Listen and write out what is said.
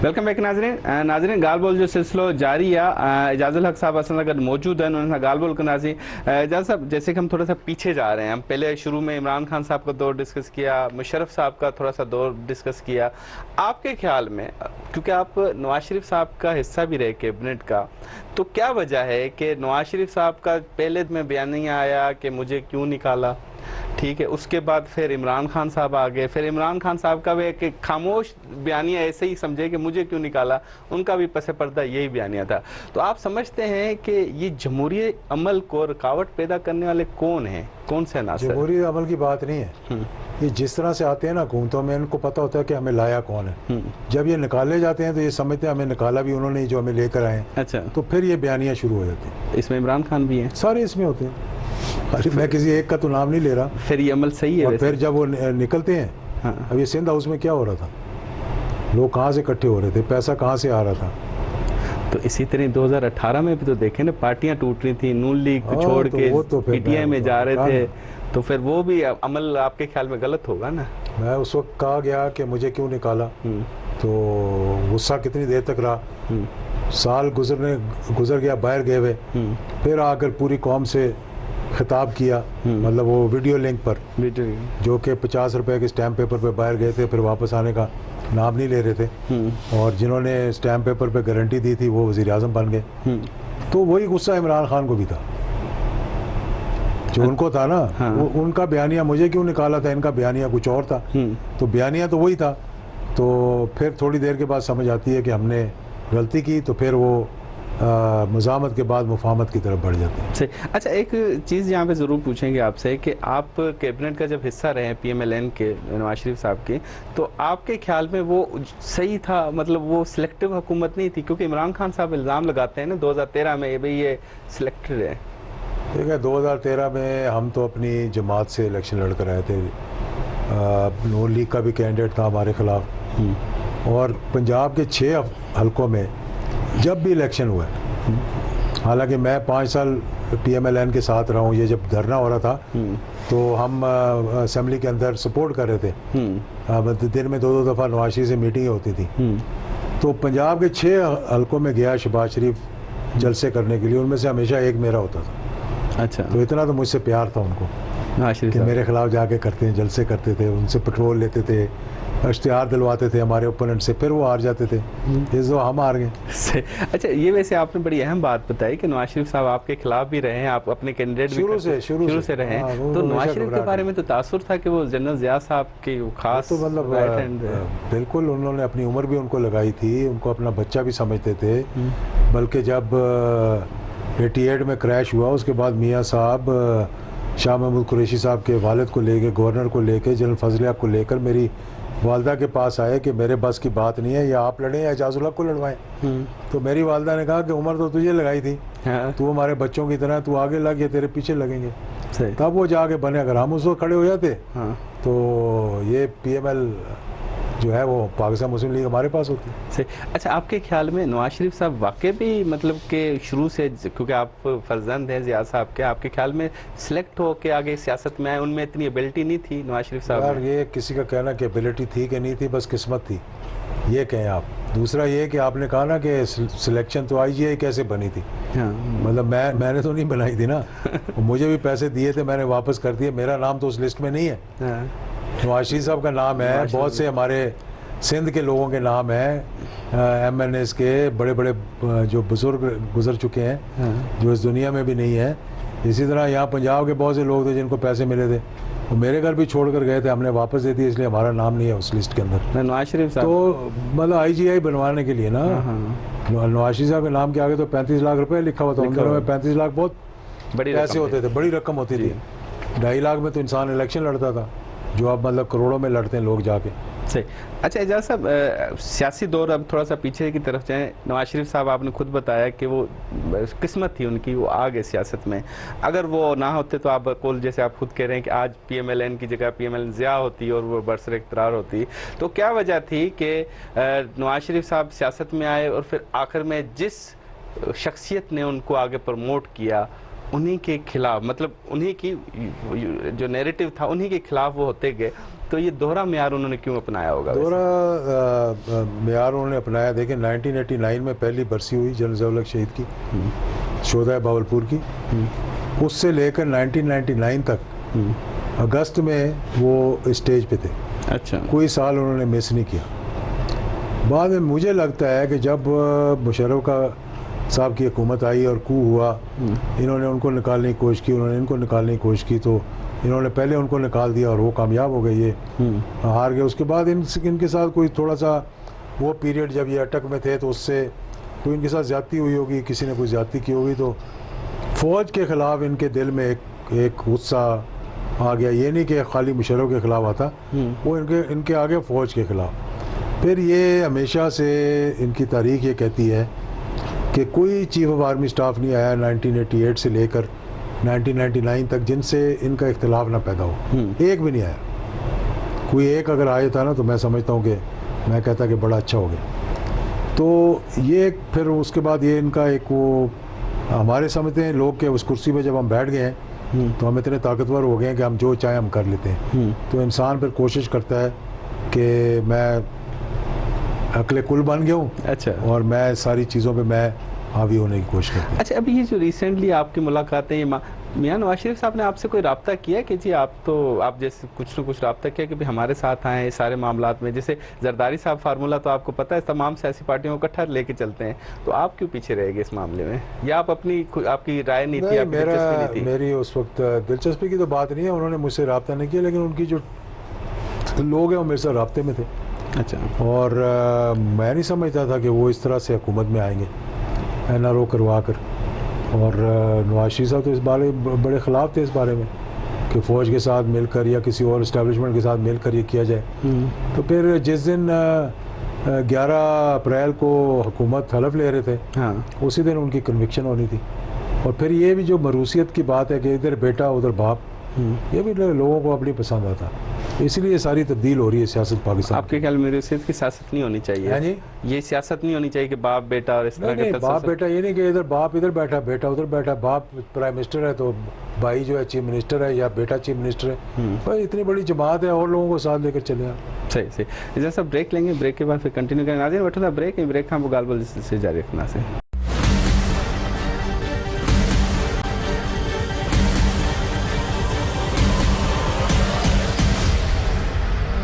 Welcome back नाज़रीन। नाज़रीन गाल बोल जो सिलसिलो जारी है। एजाजुल हक साहब असल गॾु मौजूद हैं, उन्होंने गाल बोल कंदासीं। एजाज साहब, जैसे कि हम थोड़ा सा पीछे जा रहे हैं, हम पहले शुरू में इमरान खान साहब का दौर डिस्कस किया, मुशर्रफ साहब का थोड़ा सा दौर डिस्कस किया। आपके ख्याल में, क्योंकि आप नवाज शरीफ साहब का हिस्सा भी रहे कैबिनेट का, तो क्या वजह है कि नवाज शरीफ साहब का पहले में बयानिया आया कि मुझे क्यों निकाला, ठीक है, उसके बाद फिर इमरान खान साहब आ गए, फिर इमरान खान साहब का भी एक खामोश बयानिया ऐसे ही समझे कि मुझे क्यों निकाला, उनका भी पसे पर्दा यही बयानिया था। तो आप समझते हैं कि ये जमहूरी अमल को रुकावट पैदा करने वाले कौन हैं, कौन से अनासर? जमहूरी अमल की बात नहीं है, ये जिस तरह से आते हैं ना हुकूमतों में, इनको पता होता है कि हमें लाया कौन है। जब ये निकाले जाते हैं तो ये समझते हैं हमें निकाला भी उन्होंने जो हमें लेकर आए। अच्छा, तो फिर ये बयानियाँ शुरू हो जाती हैं। इसमें इमरान खान भी हैं, सारे इसमें होते हैं। मैं किसी एक का तो नाम नहीं ले रहा। फिर ये अमल सही है? और फिर जब वो निकलते हैं, हाँ। अब ये सिंध हाउस में क्या हो रहा था, लोग कहाँ से इकट्ठे हो रहे थे, पैसा कहाँ से आ रहा था। तो इसी तरह 2018 में भी तो देखे ना, पार्टियां टूट रही थी, नून लीग को छोड़ के पीटीआई में जा रहे थे, तो फिर वो भी अमल आपके ख्याल में गलत होगा ना? मैं उस वक्त कहा गया कि मुझे क्यों निकाला, तो गुस्सा कितनी देर तक रहा। साल गुजर गया बाहर गए हुए, फिर आकर पूरी कौम से खिताब किया, मतलब वो वीडियो लिंक पर, जो कि 50 रुपए के स्टैम्प पेपर पे बाहर गए थे, फिर वापस आने का नाम नहीं ले रहे थे। और जिन्होंने स्टैम्प पेपर पे गारंटी दी थी वो वज़ीर आज़म बन गए। तो वही गुस्सा इमरान खान को भी था, जो उनको था ना। हाँ। उनका बयानिया मुझे क्यों निकाला था, इनका बयानिया कुछ और था। तो बयानिया तो वही था। तो फिर थोड़ी देर के बाद समझ आती है कि हमने गलती की, तो फिर वो मुज़ामत के बाद मुफाहमत की तरफ बढ़ जाते हैं। सही। अच्छा, एक चीज़ यहाँ पे ज़रूर पूछेंगे आपसे कि आप कैबिनेट का जब हिस्सा रहे हैं PMLN के, नवाज शरीफ साहब के, तो आपके ख्याल में वो सही था, मतलब वो सिलेक्टिव हुकूमत नहीं थी? क्योंकि इमरान खान साहब इल्ज़ाम लगाते हैं ना 2013 में भाई ये सिलेक्टेड है। ठीक है, 2013 में हम तो अपनी जमात से इलेक्शन लड़ कर आए थे। नून लीग का भी कैंडिडेट था हमारे खिलाफ, और पंजाब के 6 हलकों में जब भी इलेक्शन हुआ, हालांकि मैं 5 साल PMLN के साथ रहा हूँ, ये जब धरना हो रहा था तो हम असेंबली के अंदर सपोर्ट कर रहे थे। दिन में 2-2 दफ़ा नवाज शरीफ से मीटिंग होती थी। तो पंजाब के 6 हलकों में गया शहबाज शरीफ जलसे करने के लिए, उनमें से हमेशा एक मेरा होता था। अच्छा, तो इतना तो मुझसे प्यार था उनको कि मेरे खिलाफ जाके करते हैं, जलसे करते थे, उनसे पेट्रोल लेते थे, इश्तिहार दिलवाते थे हमारे ओपोनेंट से, फिर वो हार जाते थे, इस दो हम हार गए। अच्छा, ये वैसे आपने बड़ी अहम बात बताई कि नवाज शरीफ साहब आपके खिलाफ भी रहे हैं, आप अपने कैंडिडेट शुरू से रहे हैं। तो नवाज शरीफ के बारे में तो तासुर था कि वो जनरल ज़िया साहब के खास, तो मतलब बिल्कुल उन्होंने अपनी उम्र भी उनको लगाई थी, उनको अपना बच्चा भी समझते थे। बल्कि जब 88 में क्रैश हुआ, उसके बाद मियाँ साहब शाह महमूद कुरैशी साहब के वालिद को लेके, गवर्नर को लेके, जनरल फजल हक को लेकर मेरी वालदा के पास आए कि मेरे बस की बात नहीं है, या आप लड़ें या एजाजुल हक को लड़वाएं। तो मेरी वालदा ने कहा कि उम्र तो तुझे लगाई थी, तू हमारे बच्चों की तरह, तू आगे लग, ये तेरे पीछे लगेंगे। तब वो जाके बने। अगर हम उस वक्त खड़े हो जाते तो ये PML जो है वो पाकिस्तान मुस्लिम लीग हमारे पास होती है। अच्छा, आपके ख्याल में नवाज शरीफ साहब वाकई भी मतलब कि शुरू से, क्योंकि आप फर्जंद हैं ज़िया साहब के, आपके ख्याल में सिलेक्ट हो के आगे सियासत में आए, उनमें इतनी एबिलिटी नहीं थी नवाज शरीफ साहब? यार ये किसी का कहना कि एबिलिटी थी कि नहीं थी, बस किस्मत थी, ये कहें आप। दूसरा ये कि आपने कहा ना कि सिलेक्शन तो IGI कैसे बनी थी। मतलब मैंने तो नहीं बनाई थी ना। मुझे भी पैसे दिए थे, मैंने वापस कर दिए, मेरा नाम तो उस लिस्ट में नहीं है। नवाज शरीफ साहब का नाम है, बहुत से हमारे सिंध के लोगों के नाम है, MNS के बड़े बड़े जो बुजुर्ग गुजर चुके हैं, जो इस दुनिया में भी नहीं है। इसी तरह यहाँ पंजाब के बहुत से लोग थे जिनको पैसे मिले थे, तो मेरे घर भी छोड़ कर गए थे, हमने वापस दे दिए, इसलिए हमारा नाम नहीं है उस लिस्ट के अंदर। नवाज शरीफ साहब तो मतलब IGI बनवाने के लिए ना, नवाज शरीफ साहब के नाम के आगे तो 35 लाख रुपए लिखा हुआ था। उन दिनों में 35 लाख बहुत बड़ी पैसे होते थे, बड़ी रकम होती थी। 2.5 लाख में तो इंसान इलेक्शन लड़ता था, जो अब मतलब करोड़ों में लड़ते हैं लोग जाके। सही। अच्छा एजाज साहब, सियासी दौर अब थोड़ा सा पीछे की तरफ जाएं। नवाज शरीफ साहब आपने खुद बताया कि वो किस्मत थी उनकी, वो आ गए सियासत में। अगर वो ना होते तो आप कल जैसे आप खुद कह रहे हैं कि आज PMLN की जगह PMLN ज़िया होती और वो बरसर इक़्तिदार होती, तो क्या वजह थी कि नवाज शरीफ साहब सियासत में आए और फिर आखिर में जिस शख्सियत ने उनको आगे प्रमोट किया उन्हीं के खिलाफ, मतलब उन्हीं की जो नैरेटिव था उन्हीं के खिलाफ वो होते गए, तो ये दोहरा मेयार उन्होंने क्यों अपनाया होगा? दोहरा मेयार उन्होंने अपनाया। देखें 1989 में पहली बरसी हुई जनरल ज़िया-उल-हक शहीद की, शोधा बावलपुर की। उससे लेकर 1999 तक अगस्त में वो स्टेज पे थे। अच्छा। कोई साल उन्होंने मिस नहीं किया। बाद में मुझे लगता है कि जब मुशर्रफ का साहब की हुकूमत आई और कू हुआ, इन्होंने उनको निकालने की कोशिश की, उन्होंने इनको निकालने की कोशिश की, तो इन्होंने पहले उनको निकाल दिया और वो कामयाब हो गए, ये हार गए। उसके बाद इनके साथ कोई थोड़ा सा वो पीरियड जब ये अटक में थे तो उससे कोई इनके साथ ज़्यादती हुई होगी, किसी ने कोई ज़्यादती की होगी, तो फ़ौज के ख़िलाफ़ इनके दिल में एक गुस्सा आ गया। ये नहीं कि खाली मुशर्रफ के ख़िलाफ़ आता, वो इनके आगे फ़ौज के ख़िलाफ़। फिर ये हमेशा से इनकी तारीख ये कहती है कि कोई चीफ़ ऑफ आर्मी स्टाफ नहीं आया 1988 से लेकर 1999 तक जिनसे इनका इख्तिलाफ ना पैदा हो। एक भी नहीं आया। कोई एक अगर आया था ना तो मैं समझता हूँ कि मैं कहता कि बड़ा अच्छा हो गया। तो ये फिर उसके बाद ये इनका एक वो हमारे समझते हैं लोग के उस कुर्सी पे जब हम बैठ गए हैं तो हम इतने ताकतवर हो गए हैं कि हम जो चाहें हम कर लेते हैं। तो इंसान फिर कोशिश करता है कि मैं अकले कुल बन गया हूँ। अच्छा। और मैं सारी चीज़ों पे मैं हावी होने की कोशिश करता हूँ। अच्छा, अभी ये जो रिसेंटली आपकी मुलाकातें, ये मियां नवाज शरीफ साहब ने आपसे कोई रब्ता किया कि जी आप जैसे कुछ न कुछ रब्ता किया कि भाई हमारे साथ आए इस सारे मामलात में? जैसे जरदारी साहब फार्मूला तो आपको पता है तमाम सियासी पार्टियों को इकट्ठा लेके चलते हैं, तो आप क्यों पीछे रह गए इस मामले में? या आप आपकी राय नहीं थी, आपकी दिलचस्पी नहीं थी? मेरी उस वक्त दिलचस्पी की तो बात नहीं है, उन्होंने मुझसे रब्ता नहीं किया, लेकिन उनकी जो लोग हैं वो मेरे साथ रब्ते में थे। अच्छा। और मैं नहीं समझता था कि वो इस तरह से हुकूमत में आएंगे NRO करवा कर। और नवाज शरीफ साहब तो इस बारे बड़े ख़िलाफ़ थे इस बारे में कि फ़ौज के साथ मिलकर या किसी और इस्टेब्लिशमेंट के साथ मिलकर ये किया जाए। तो फिर जिस दिन 11 अप्रैल को हुकूमत हलफ ले रहे थे, हाँ, उसी दिन उनकी कन्विक्शन होनी थी। और फिर ये भी जो मरूसियत की बात है कि इधर बेटा उधर बाप, ये भी लोगों को अपनी पसंद आता, इसलिए सारी तब्दील हो रही है सियासत पाकिस्तान। आपके ख्याल में मरूसियत की सियासत नहीं होनी चाहिए? है जी, ये सियासत नहीं होनी चाहिए कि बाप बेटा और इस तरह नहीं, का बाप बेटा ये नहीं कि इधर बाप इधर बैठा बेटा उधर बैठा। बाप प्राइम मिनिस्टर है तो भाई जो है चीफ मिनिस्टर है या बेटा चीफ मिनिस्टर है। भाई इतनी बड़ी जमात है और लोगों को साथ लेकर चले। सही सही। जैसा ब्रेक लेंगे, ब्रेक के बाद फिर कंटिन्यू करेंगे। नाज़रीन, वठो था ब्रेक का गालबोल से जारी रखना से।